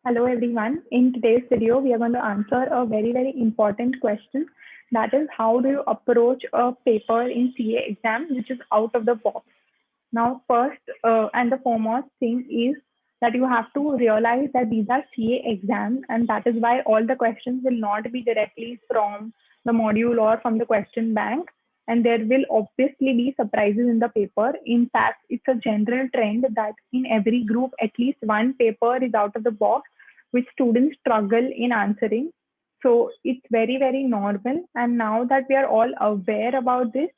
Hello everyone. In today's video, we are going to answer a very important question. That is, how do you approach a paper in CA exam which is out of the box? Now, first and the foremost thing is that you have to realize that these are CA exams, and that is why all the questions will not be directly from the module or from the question bank. And there will obviously be surprises in the paper. In fact, it's a general trend that in every group, at least one paper is out of the box, which students struggle in answering. So it's very normal. And now that we are all aware about this,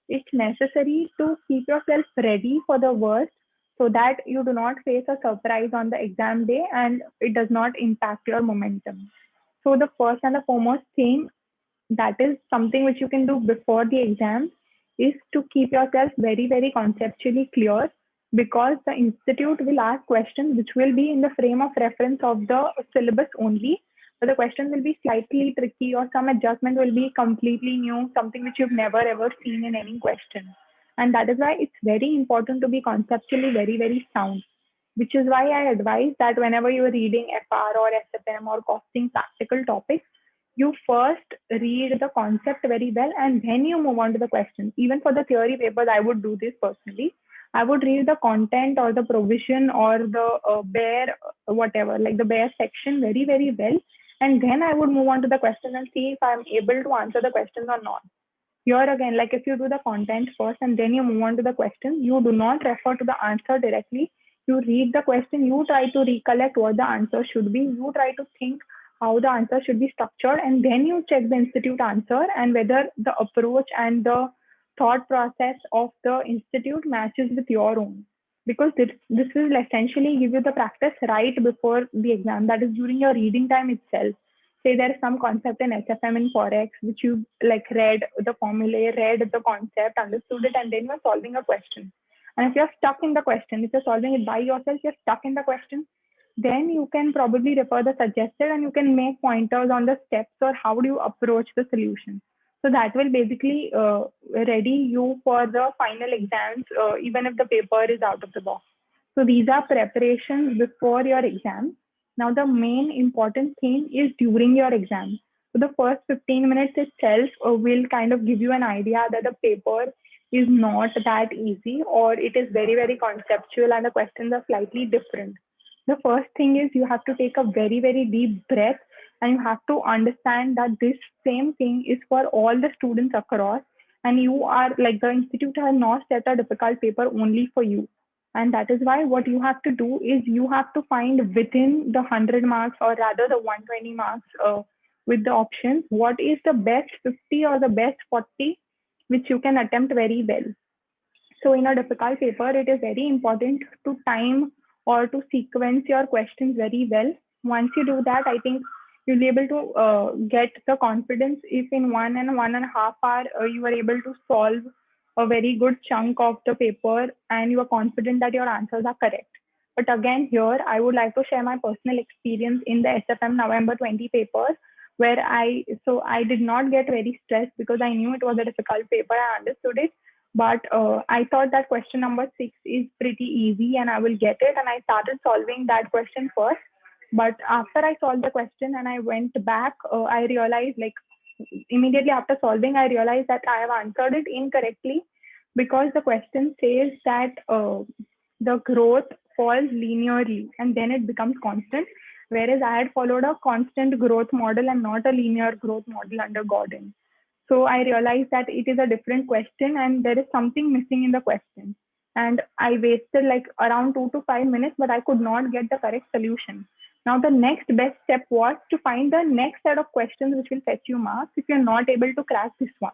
it's necessary to keep yourself ready for the worst so that you do not face a surprise on the exam day and it does not impact your momentum. So the first and the foremost thing, that is something which you can do before the exam, is to keep yourself very conceptually clear, because the institute will ask questions which will be in the frame of reference of the syllabus only, but the questions will be slightly tricky or some adjustment will be completely new, something which you've never ever seen in any question. And that is why it's very important to be conceptually very sound, which is why I advise that whenever you're reading FR or SFM or costing practical topics, you first read the concept very well and then you move on to the question. Even for the theory papers, I would do this personally. I would read the content or the provision or the bare, whatever, like the bare section very well. And then I would move on to the question and see if I'm able to answer the questions or not. Here again, like if you do the content first and then you move on to the question, you do not refer to the answer directly. You read the question, you try to recollect what the answer should be, you try to think how the answer should be structured, and then you check the institute answer and whether the approach and the thought process of the institute matches with your own. Because this will essentially give you the practice right before the exam, that is during your reading time itself. Say there is some concept in SFM in Forex, which you like read the formulae, read the concept, understood it, and then you're solving a question. And if you're stuck in the question, if you're solving it by yourself, you're stuck in the question, then you can probably refer the suggested and you can make pointers on the steps or how do you approach the solution. So that will basically ready you for the final exams, even if the paper is out of the box. So these are preparations before your exam. Now, the main important thing is during your exam. So the first 15 minutes itself will kind of give you an idea that the paper is not that easy or it is very conceptual and the questions are slightly different. The first thing is you have to take a very deep breath and you have to understand that this same thing is for all the students across, and you are like the institute has not set a difficult paper only for you. And that is why what you have to do is you have to find within the 100 marks, or rather the 120 marks, with the options, what is the best 50 or the best 40 which you can attempt very well. So in a difficult paper, it is very important to time or to sequence your questions very well. Once you do that, I think you'll be able to get the confidence if in 1.5 hours you are able to solve a very good chunk of the paper and you are confident that your answers are correct. But again, here I would like to share my personal experience in the SFM November 20 papers, where I did not get very stressed because I knew it was a difficult paper. I understood it, but I thought that question number 6 is pretty easy and I will get it. And I started solving that question first. But after I solved the question and I went back, I realized, like, immediately after solving, I realized that I have answered it incorrectly, because the question says that the growth falls linearly and then it becomes constant. Whereas I had followed a constant growth model and not a linear growth model under Gordon. So I realized that it is a different question and there is something missing in the question. And I wasted like around 2 to 5 minutes, but I could not get the correct solution. Now, the next best step was to find the next set of questions which will fetch you marks if you're not able to crack this one.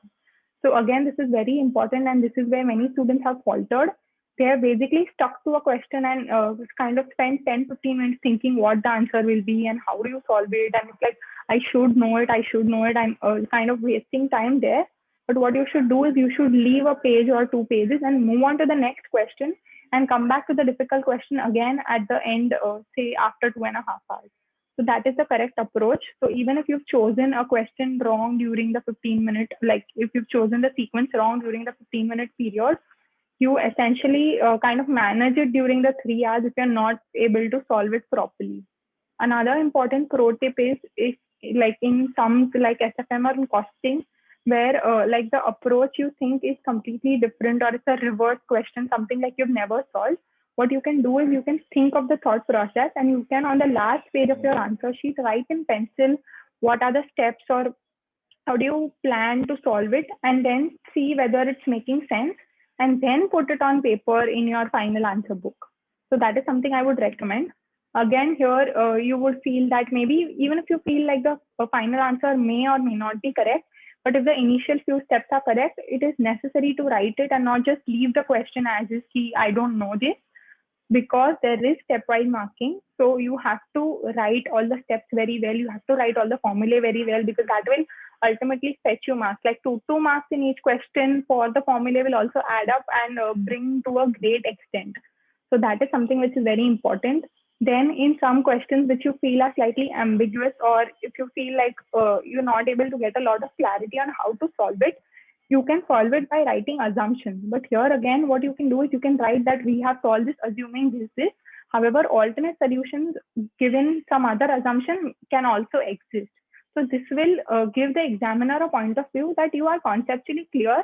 So again, this is very important, and this is where many students have faltered. They are basically stuck to a question and kind of spend 10 to 15 minutes thinking what the answer will be and how do you solve it. And it's like, I should know it, I should know it. I'm kind of wasting time there. But what you should do is you should leave a page or 2 pages and move on to the next question and come back to the difficult question again at the end, say after 2.5 hours. So that is the correct approach. So even if you've chosen a question wrong during the 15 minute, like if you've chosen the sequence wrong during the 15-minute period, you essentially kind of manage it during the 3 hours if you're not able to solve it properly. Another important pro tip is like in sums like SFM or in costing, where like the approach you think is completely different or it's a reverse question, something like you've never solved. What you can do is you can think of the thought process and you can on the last page of your answer sheet write in pencil what are the steps or how do you plan to solve it, and then see whether it's making sense, and then put it on paper in your final answer book. So that is something I would recommend. Again, here you would feel that maybe even if you feel like the final answer may or may not be correct, but if the initial few steps are correct, it is necessary to write it and not just leave the question as is, see, I don't know this, because there is stepwise marking. So you have to write all the steps very well. You have to write all the formulae very well, because that will ultimately fetch you marks. Like two marks in each question for the formulae will also add up and bring to a great extent. So that is something which is very important. Then in some questions which you feel are slightly ambiguous, or if you feel like you're not able to get a lot of clarity on how to solve it, you can solve it by writing assumptions. But here again, what you can do is you can write that we have solved this assuming this. However, alternate solutions given some other assumption can also exist. So this will give the examiner a point of view that you are conceptually clear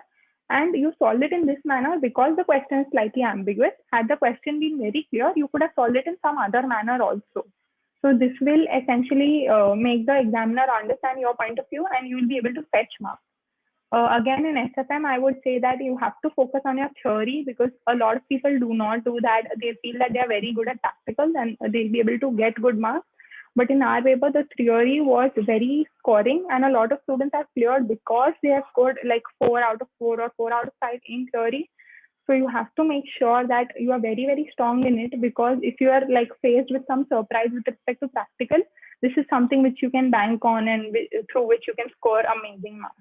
and you solved it in this manner because the question is slightly ambiguous. Had the question been very clear, you could have solved it in some other manner also. So this will essentially make the examiner understand your point of view and you will be able to fetch marks. Again, in SFM, I would say that you have to focus on your theory, because a lot of people do not do that. They feel that they are very good at practicals and they'll be able to get good marks. But in our paper, the theory was very scoring, and a lot of students have cleared because they have scored like 4 out of 4 or 4 out of 5 in theory. So you have to make sure that you are very, very strong in it, because if you are like faced with some surprise with respect to practical, this is something which you can bank on and through which you can score amazing marks.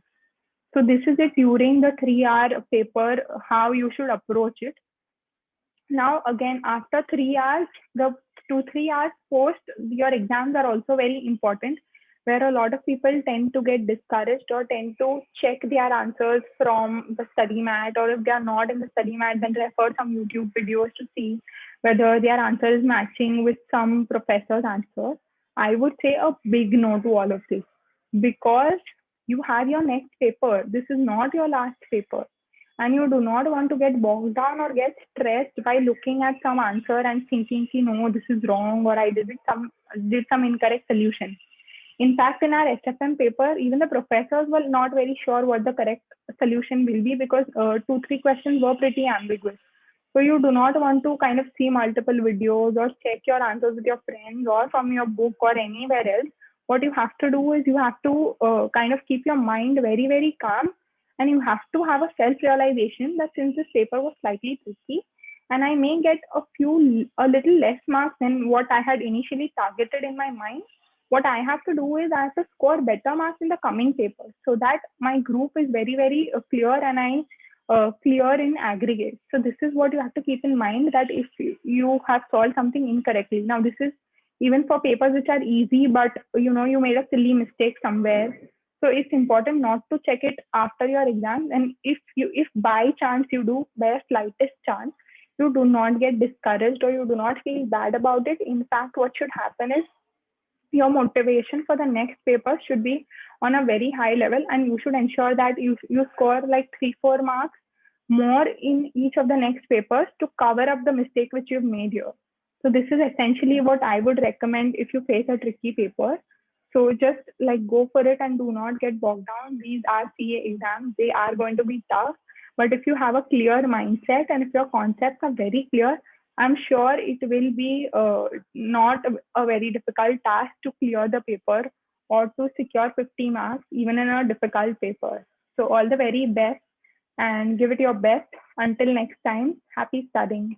So this is it during the 3-hour paper, how you should approach it. Now, again, after 3 hours, the 2-3 hours post your exams are also very important, where a lot of people tend to get discouraged or tend to check their answers from the study mat, or if they are not in the study mat, then refer some YouTube videos to see whether their answer is matching with some professor's answer. I would say a big no to all of this, because you have your next paper. This is not your last paper. And you do not want to get bogged down or get stressed by looking at some answer and thinking, no, this is wrong, or I did some incorrect solution. In fact, in our SFM paper, even the professors were not very sure what the correct solution will be, because 2-3 questions were pretty ambiguous. So you do not want to kind of see multiple videos or check your answers with your friends or from your book or anywhere else. What you have to do is you have to kind of keep your mind very, very calm, and you have to have a self-realization that since this paper was slightly tricky and I may get a little less marks than what I had initially targeted in my mind, what I have to do is I have to score better marks in the coming papers, so that my group is very, very clear and I clear in aggregate. So this is what you have to keep in mind, that if you have solved something incorrectly. Now this is even for papers which are easy, but you made a silly mistake somewhere. So it's important not to check it after your exam. And if by chance you do, by a slightest chance, you do not get discouraged or you do not feel bad about it. In fact, what should happen is your motivation for the next paper should be on a very high level, and you should ensure that you score like 3-4 marks more in each of the next papers to cover up the mistake which you've made here. So this is essentially what I would recommend if you face a tricky paper. So just like go for it and do not get bogged down. These are CA exams, they are going to be tough, but if you have a clear mindset and if your concepts are very clear, I'm sure it will be not a very difficult task to clear the paper or to secure 50 marks, even in a difficult paper. So all the very best and give it your best. Until next time, happy studying.